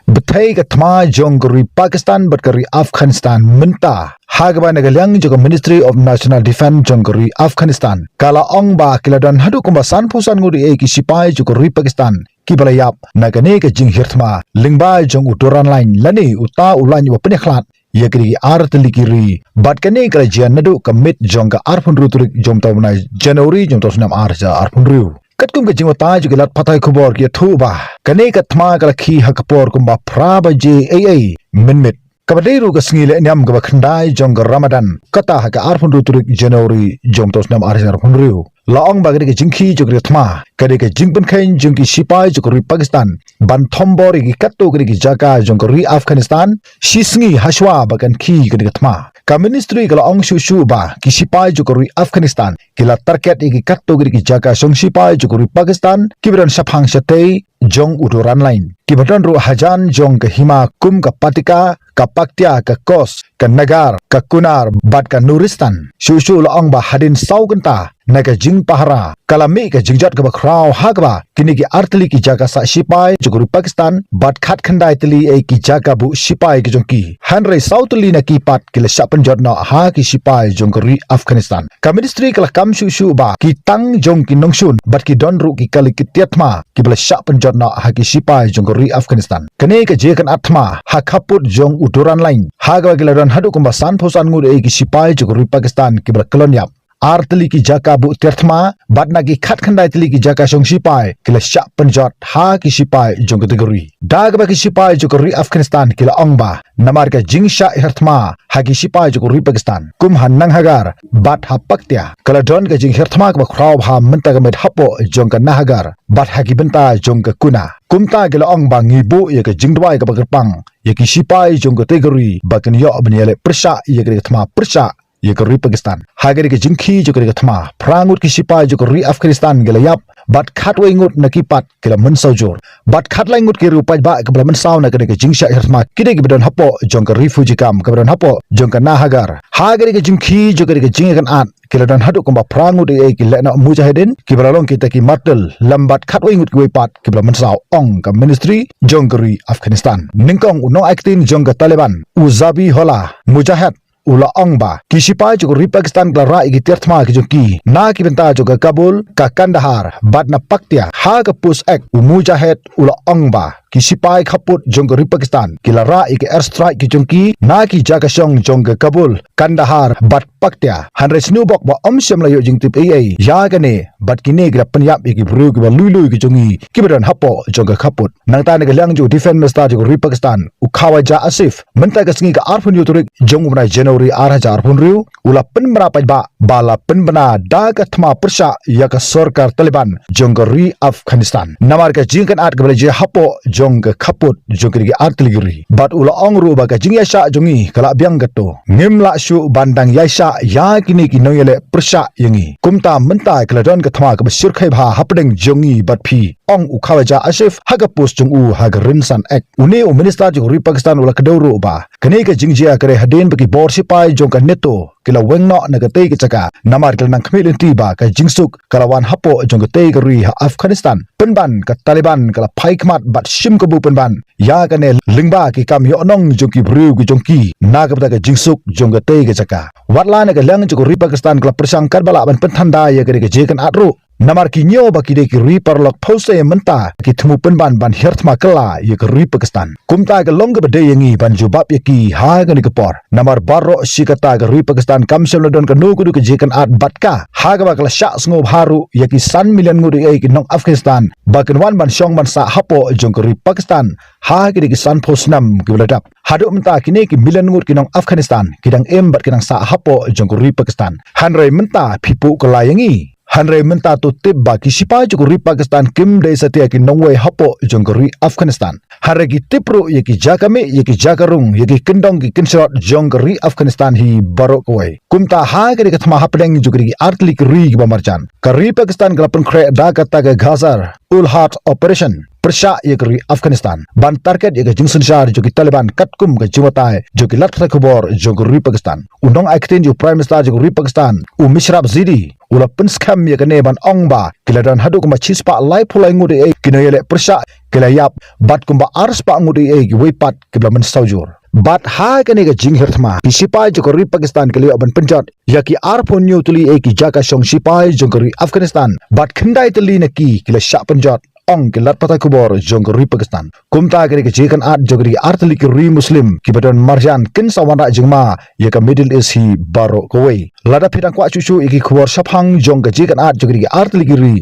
Betai ke Thma jong keri Pakistan bat keri Afghanistan menta. Hagba nagalyang juga Ministry of National Defense jong keri Afghanistan. Kala ong ba kiladan hadu kumbasan pusan ngudi ki sipai juga keri Pakistan. Ki balayap nagane ke jing hirtma lingba jong uturan lain lani uta ulan wa peniklat yakri artli kiri bat kane kala jian nadu kamit jong ka arpun ruturik jom tawna January jom tawsnam arja arpun riu katkum ke jingota juga lat patai kubor ki thuba kane ka Thma kala khi hakapor kumba praba je ai minmit kabadairu ka sngile nyam ka khandai jong ka Ramadan kata ha ka arpun ruturik January jom tawsnam arja arpun riu laong bagari ke jingki jogri Thma kade ke jingpen khain jingki sipai jogri Pakistan ban thombori ki katto kri ki jaka jongri Afghanistan shisngi hashwa bagan ki kade Thma ka ministry kala ong shu ba ki sipai jogri Afghanistan kila target ki katto kri ki jaka song sipai jogri Pakistan kibran saphang satei jong uduran lain kibadan ru hajan jong ke hima kum ka patika ka paktia ka kos ka nagar ka kunar bat ka nuristan shu laong ba hadin sauganta naga jing pahara kalami ka jingjat ka bakraw hagba kini ki artli ki jaga sa sipai joguri Pakistan bat khat khandai tli e ki jaga bu sipai ki jongki hanrei sautli na ki pat ki la shapan jotna ha ki sipai jongri Afghanistan ka ministry kala kam shu ba ki tang jong ki nongshun bat ki donru ki kali ki Thma ki bla shapan jotna ha ki sipai jongri Afghanistan kane ka je kan Thma ha khaput jong uduran lain hagba ki la don hadu kumba san phosan ngur e ki sipai jogri Pakistan ki bla kolonyap artli ki jaka bu Thma batna ki khat khandai tli ki jaka song sipai kila syak penjot ha ki sipai jong kategori dag ba ki sipai jogri Afghanistan kila ongba namar ka jingsha Thma ha ki sipai jogri Pakistan kum hannang hagar bat ha paktia kala don ka jing Thma ka khraw ha menta ka met hapo jong ka nahagar bat ha ki benta jong ka kuna kumta kila ongba ngibu ye ka jingdwai ka bagerpang ye ki sipai jong kategori bakan yo abniele persha ye ka Thma persha ye keri Pakistan hagari ke jingki jo keri Thma prangut ki sipai jo keri Afghanistan gelayap bat khatwai ngut nakipat kila mensojor bat khatlai ngut ki rupai ba ke bla mensaw na ke jingsha Thma kide ki bedon hapo jong ka refugee camp ke bedon hapo jong ka nahagar hagari ke jingki jo keri jingan at kila don hadu kumba prangut e ki lena mujahidin ki bralong kita ki matel lambat khatwai ngut ki pat ki bla mensaw ong ka ministry jong keri Afghanistan ningkong uno actin jong ka Taliban uzabi hola mujahid ula ongba kisipai jogri Pakistan klara igi Thma ki jongki na ki benta joga Kabul ka Kandahar batna paktia ha ka pus ek mujahid ula ongba kisipai khaput jongri Pakistan kilara igi airstrike ki jongki na ki jaga song jong Kabul Kandahar bat paktia hanre snubok ba omsem la yo jingtip ai ya gane bat kine gra panyap igi bru ki ba lui ki jongi kibadan hapo jong khaput nangta ne galang jo defense minister jogri Pakistan ukhawaja asif menta ka singi ka arfun yuturik jong umna January 2000 riu ula Pynbna pajba bala Pynbna da ka Thma persha ya ka sarkar Taliban jongri Afghanistan namar ka jingkan at ka je hapo jong ka khaput jongri ki artillery bat ula ongru ba ka jingya sha jongi kala byang gato ngimla shu bandang yaisha ya kini ki noyele persha yangi kumta menta ka don ka Thma ka sirkhai bha hapdeng jongi bat phi ong ukhawaja asif haga post jong u haga rinsan ek une minister jongri Pakistan ula kadawru ba kane ka jingjia kare haden ba ki bor sipai jong ka neto kila wengno na ka tei ka chaka namar kila nang khmilin ti ba ka jingsuk kalawan hapo jong ka tei ka ri Afghanistan Pynban ka Taliban kala phaikmat bat sim ka bu Pynban ya ka ne lingba ki kam yo nong jong ki bru ki jong ki na ka ka jingsuk jong ka tei ka chaka watla na ka lang jong ri Pakistan kala persang kar bala ban penthanda ya ka jekan atru namar ki nyo ba ki de ki ri parlok phose menta ki thmu Pynban ban Thma kala ye ka ri Pakistan kumta ka long ba de yangi ban jubab ye ki ha ga ni ka por namar barro sikata ka ri Pakistan kam sel don ka no ku ka jekan at batka ha ga ba kala sha sngo bharu ye ki san million ngur ye ki nong Afghanistan ba kan wan ban shong ban sa hapo jong ka ri Pakistan ha ga ki san phosnam ki bladap hadu menta ki ne ki million ngur ki nong Afghanistan ki dang em bat ki nang sa hapo jong ka ri Pakistan hanrei menta phipu ka la yangi hanrei menta tu tibba ki sipai jogri Pakistan kim de satia ki nongwei hapo jongri Afghanistan hare ki tipro ye ki jakame ye ki jakarung ye ki kindong ki kinshot jongri Afghanistan hi barok wei kumta ha ke Thma hapdeng jogri ki artlik ri ki bamarchan kari Pakistan glapun khre da kata ke ghazar ul hat operation persya ye keri Afghanistan ban target ye jing sunshar jo ki Taliban katkum ga jimatai jo ki lat phata khobor jo guri Pakistan unong akten jo prime minister jo guri Pakistan mishrab zidi ula penskam ye kene ban ongba kiladan hadu kuma chispa lai phulai ngudi e kinoyele persya kilayap bat kumba arspa ngudi e ki weipat kibla men saujur bat ha kene ga jing Thma sipai jo guri Pakistan ke liya ban penjat ya ki arpon nyu tuli e ki jaka shong sipai jo guri Afghanistan bat khandai tuli na ki kila sha penjat ong ke lat patai kubor jonggeri Pakistan kumta kene ke jekan at jogri artli ki ri muslim ki badon marjan kin sawanda jingma ye ka middle east hi baro kowei lada phitang kwa chuchu iki kubor saphang jong ke jekan at jogri artli ki ri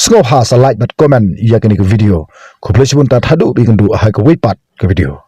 sngo ha sa like but comment ya kene ke video kuplesibun ta thadu bi kendu ha ka wei pat ke video